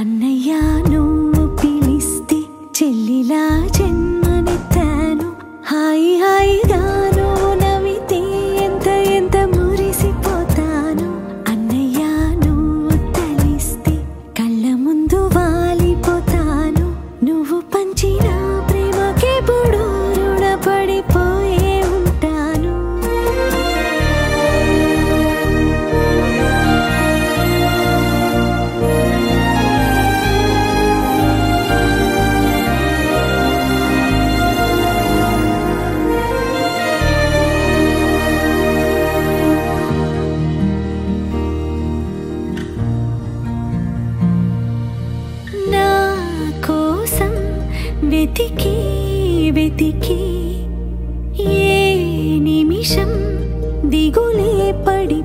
అన్నయ్య నువ్వు పిలిస్తే చెల్లిలా జన్మనెత్తాను హాయి హాయిగా నువ్వు నవ్వితే ఎంత ఎంత మురిసిపోతాను అన్నయ్య నువ్వు తలిస్తే కళ్ళ ముందు వాలిపోతాను నువ్వు పంచిన ప్రేమకెప్పుడు రుణపడిపోయే ఉంటాను వెతికి వెతికి ఏ నిమిషం దిగులే పడి